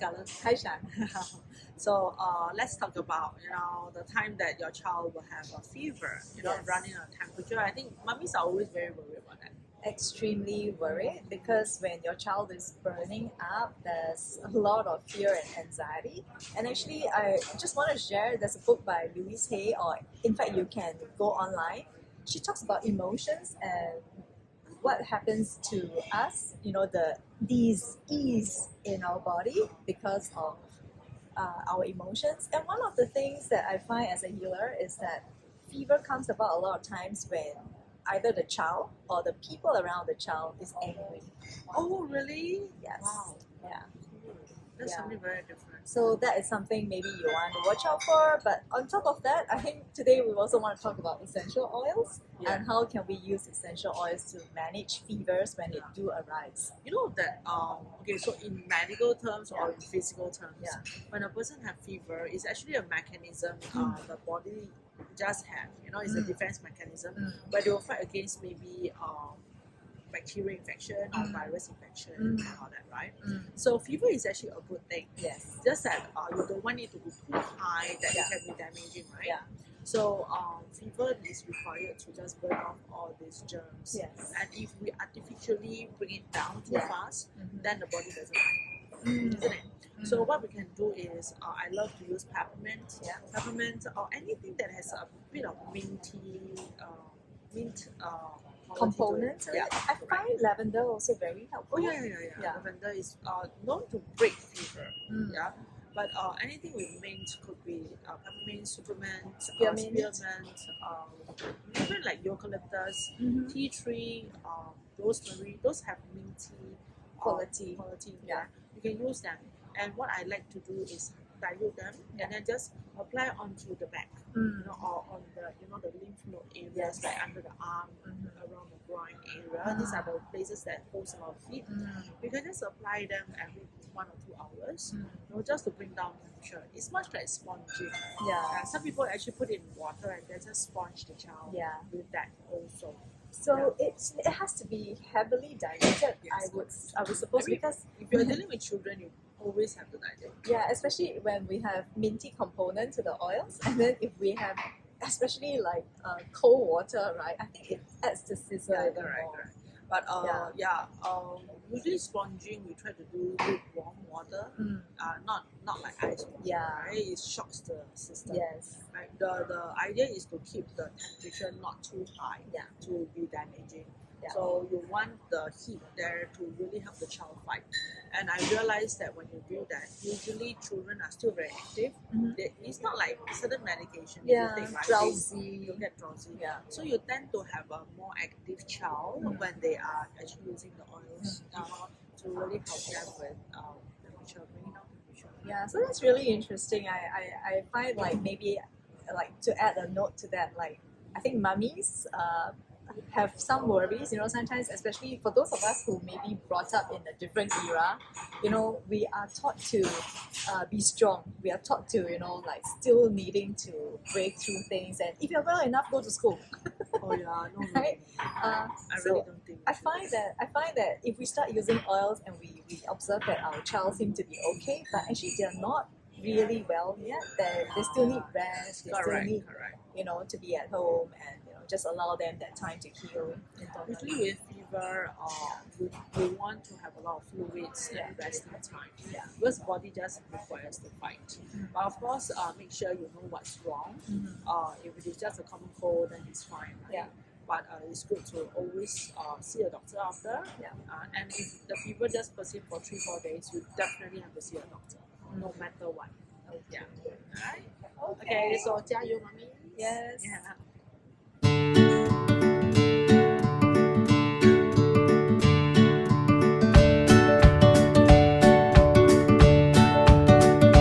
Scarlett. Hi, Shan. So let's talk about the time that your child will have a fever, Yes. running a temperature. I think mummies are always very worried about that. Extremely worried because when your child is burning up, there's a lot of fear and anxiety. And actually, I just want to share there's a book by Louise Hay, or in fact, you can go online. She talks about emotions and what happens to us, these ease in our body because of our emotions. And one of the things that I find as a healer is that fever comes about a lot of times when either the child or the people around the child is angry. Oh, really? Yes. Wow. Yeah. That's Yeah. something very different. So that is something maybe you want to watch out for. But on top of that, I think today we also want to talk about essential oils Yeah. and how can we use essential oils to manage fevers when it do arise. You know that okay, so in medical terms or in physical terms, Yeah. when a person have fever, it's actually a mechanism the body just have. It's a defense mechanism where they will fight against maybe bacterial infection or virus infection and all that, right? So fever is actually a good thing. Yes. Just that you don't want it to be too high that it can be damaging, right? Yeah. So fever is required to just burn off all these germs. Yes. And if we artificially bring it down too fast, then the body doesn't like it, isn't it? So what we can do is, I love to use peppermint, or anything that has a bit of minty, mint Components. Yeah, I find lavender also very helpful. Oh yeah. Lavender is known to break fever. Yeah, but anything with mint could be peppermint, spearmint, even like eucalyptus, tea tree, rosemary. Those have minty Quality. Yeah, you can use them. And what I like to do is dilute them and then just apply onto the back, or on the lymph node areas, like under the arm, around the groin area. These are the places that host our feet. You can just apply them every 1 or 2 hours, just to bring down temperature. It's much like sponging. Yeah. Some people actually put it in water and then just sponge the child with that also. So it has to be heavily diluted. Yes. I would suppose, because if you're dealing with children, you always have to dilute. Yeah, especially when we have minty component to the oils, and then if we have especially like cold water, right? I think it adds the sizzle even more. Correct. But usually sponging we try to do with warm water, not like ice water. Yeah. Right? It shocks the system. Yes. Right? The idea is to keep the temperature not too high to be damaging. Yeah. So you want the heat there to really help the child fight. And I realized that when you do that, usually children are still very active. It's not like certain medication you take, right? Drowsy. You get drowsy. Yeah. So you tend to have a more active child when they are actually using the oils to really help them with temperature, bringing down temperature. Yeah, so that's really interesting. I find like maybe like to add a note to that, like I think mummies have some worries, sometimes, especially for those of us who may be brought up in a different era, we are taught to be strong. We are taught to, like still needing to break through things. And if you're well enough, go to school. Oh yeah, no. Right? I really don't think. I find that if we start using oils and we observe that our child seem to be okay, but actually they're not really well yet. They still need rest. They still need, to be at home and just allow them that time to heal. Usually with fever, we want to have a lot of fluids and resting time. Yeah. Because body just requires to fight. But of course, make sure you know what's wrong. If it is just a common cold, then it's fine. Right? Yeah. But it's good to always see a doctor after. And if the fever just persists for 3-4 days, you definitely have to see a doctor, no matter what. Okay. Yeah. Alright. Okay. So 加油, mommy. Yes. Yeah.